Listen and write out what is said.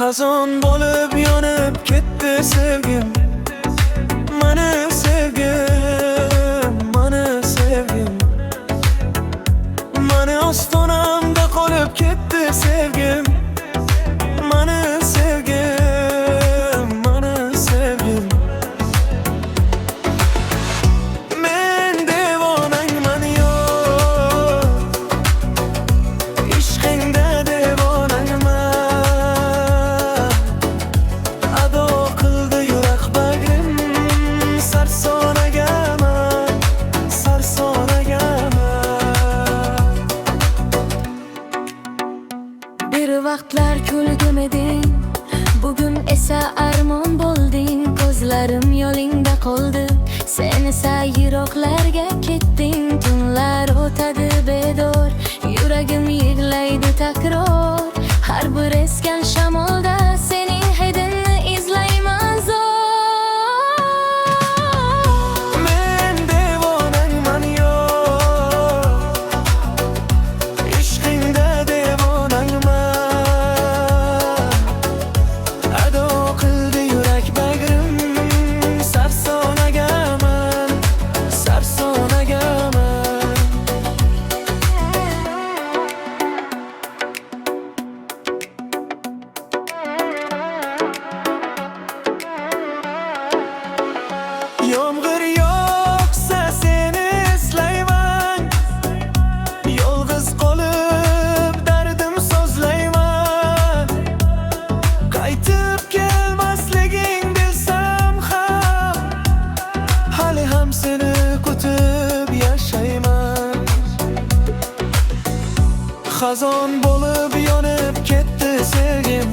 Xazon bo'lib yonib ketdi sevgim, mani sevgim, mani sevgim. Mani ostonamda qolib ketdi sevgim, mani sevgim, mani sevgim. Men devonangman yo'q, ishqingda devonangman. Ado qildi yurak bagrim, sarsonagaman, sarsonagaman. Bir vaqtlar kulgum eding, bugun esa armon bo'lding. Ko'zlarim yo'lingda qoldi, sen esa yiroqlarga ketding. Tunlar o'tadi bedor, yuragim yig'laydi takror. Har bir esgan shamolda sening hidingni izlayman zo'r. Men devonangman yo'q, ishqingda devonangman. Ado qildi yurak bagrim, sarsonagaman, sarsonagaman. Yomg'ir yog'sa seni eslayman, yolg'iz qolib dardim so'zlayman. Qaytib kelmasliging bilsam ham, hali ham seni kutib yashayman. Xazon bo'lib yonib ketdi sevgim,